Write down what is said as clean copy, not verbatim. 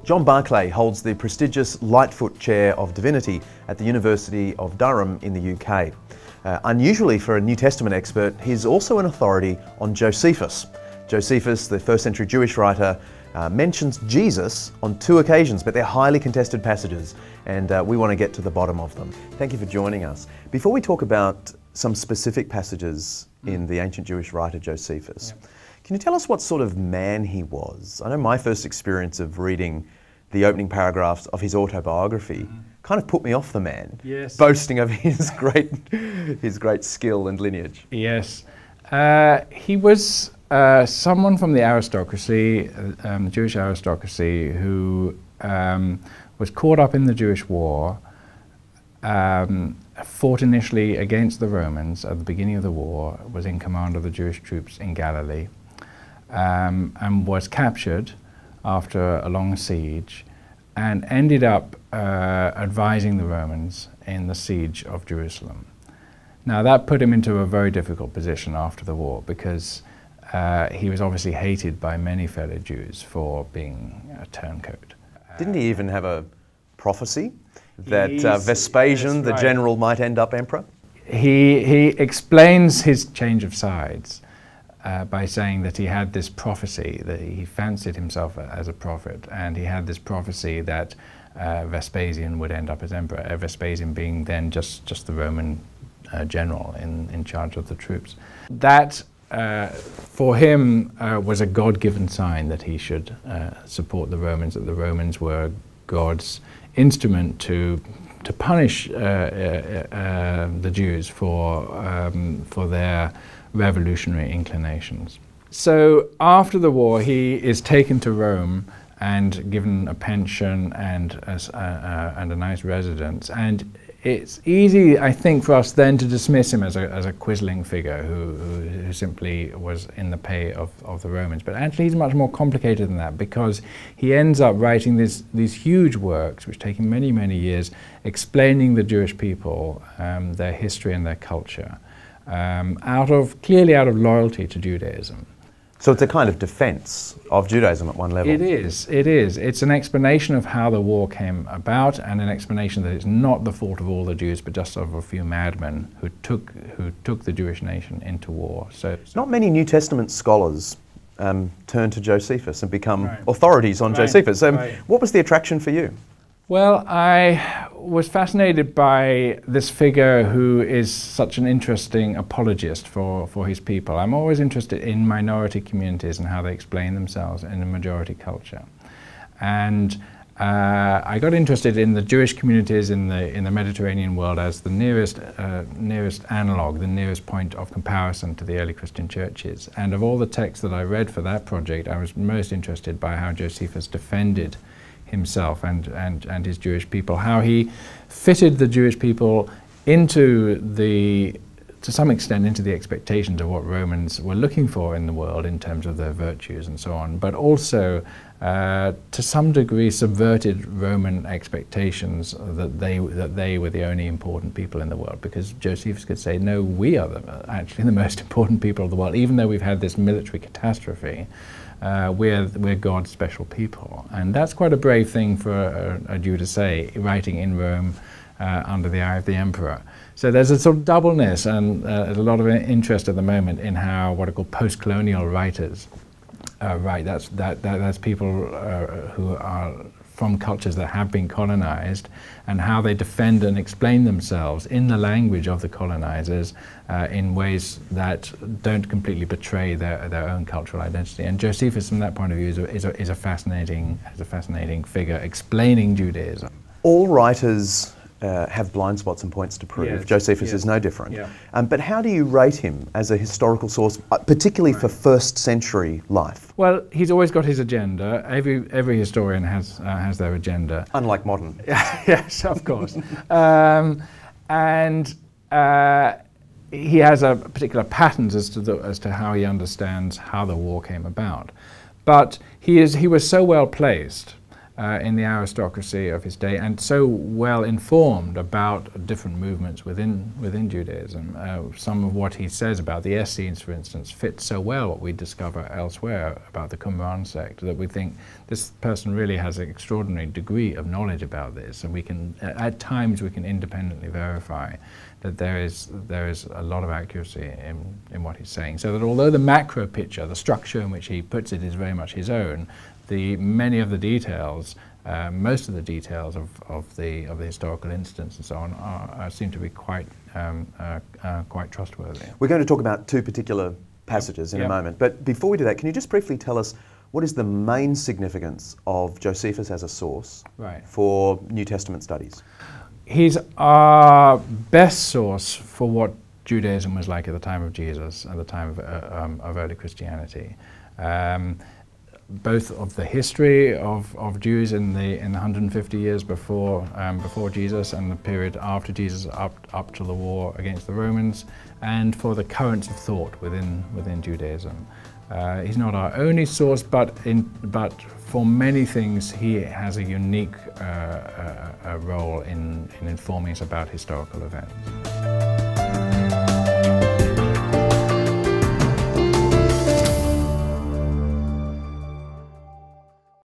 John Barclay holds the prestigious Lightfoot Chair of Divinity at the University of Durham in the UK. Unusually for a New Testament expert, he's also an authority on Josephus. Josephus, the first century Jewish writer, mentions Jesus on 2 occasions, but they're highly contested passages, and we want to get to the bottom of them. Thank you for joining us. Before we talk about some specific passages in the ancient Jewish writer Josephus, can you tell us what sort of man he was? I know my first experience of reading the opening paragraphs of his autobiography kind of put me off the man, boasting of his great skill and lineage. Yes, he was someone from the aristocracy, the Jewish aristocracy, who was caught up in the Jewish war, fought initially against the Romans at the beginning of the war, was in command of the Jewish troops in Galilee, and was captured after a long siege, and ended up advising the Romans in the siege of Jerusalem. Now that put him into a very difficult position after the war, because he was obviously hated by many fellow Jews for being a turncoat. Didn't he even have a prophecy that Vespasian, the general, might end up emperor? He explains his change of sides by saying that he had this prophecy, that he fancied himself as a prophet, and he had this prophecy that Vespasian would end up as emperor, Vespasian being then just the Roman general in charge of the troops. That for him was a God-given sign that he should support the Romans, that the Romans were God's instrument to punish the Jews for their revolutionary inclinations. So after the war, he is taken to Rome and given a pension and a nice residence. And it's easy, I think, for us then to dismiss him as a quisling figure who simply was in the pay of the Romans. But actually he's much more complicated than that, because he ends up writing these huge works, which take him many, many years, explaining the Jewish people, their history and their culture, clearly out of loyalty to Judaism. So it's a kind of defense of Judaism at one level. It is. It's an explanation of how the war came about, and an explanation that it's not the fault of all the Jews, but just of a few madmen who took the Jewish nation into war. So not many New Testament scholars turn to Josephus and become authorities on Josephus. What was the attraction for you? Well, I was fascinated by this figure who is such an interesting apologist for his people. I'm always interested in minority communities and how they explain themselves in a majority culture. And I got interested in the Jewish communities in the Mediterranean world as the nearest analog, the nearest point of comparison to the early Christian churches. And of all the texts that I read for that project, I was most interested by how Josephus defended himself and his Jewish people, how he fitted the Jewish people to some extent into the expectations of what Romans were looking for in the world in terms of their virtues and so on, but also to some degree subverted Roman expectations that they were the only important people in the world, because Josephus could say, no, we are actually the most important people of the world, even though we've had this military catastrophe. We're God's special people. And that's quite a brave thing for a Jew to say, writing in Rome under the eye of the emperor. So there's a sort of doubleness, and there's a lot of interest at the moment in how what are called post-colonial writers write. That's people who are from cultures that have been colonized, and how they defend and explain themselves in the language of the colonizers in ways that don't completely betray their own cultural identity. And Josephus, from that point of view, is a fascinating figure explaining Judaism. All writers have blind spots and points to prove. Yes, Josephus is no different. But how do you rate him as a historical source, particularly for first century life? Well, he's always got his agenda. Every historian has their agenda. Unlike modern. Yes, of course. He has a particular patterns as to how he understands how the war came about. But he was so well placed in the aristocracy of his day, and so well informed about different movements within Judaism. Some of what he says about the Essenes, for instance, fits so well what we discover elsewhere about the Qumran sect, that we think this person really has an extraordinary degree of knowledge about this, and we can, at times, we can independently verify that there is a lot of accuracy in what he's saying. So that although the macro picture, the structure in which he puts it, is very much his own, many of the details, most of the details of the historical incidents and so on seem to be quite trustworthy. We're going to talk about two particular passages in a moment, but before we do that, can you just briefly tell us what is the main significance of Josephus as a source for New Testament studies? He's our best source for what Judaism was like at the time of Jesus, at the time of early Christianity. Both of the history of Jews in the 150 years before Jesus and the period after Jesus up to the war against the Romans, and for the currents of thought within Judaism. He's not our only source, but for many things he has a unique role in informing us about historical events.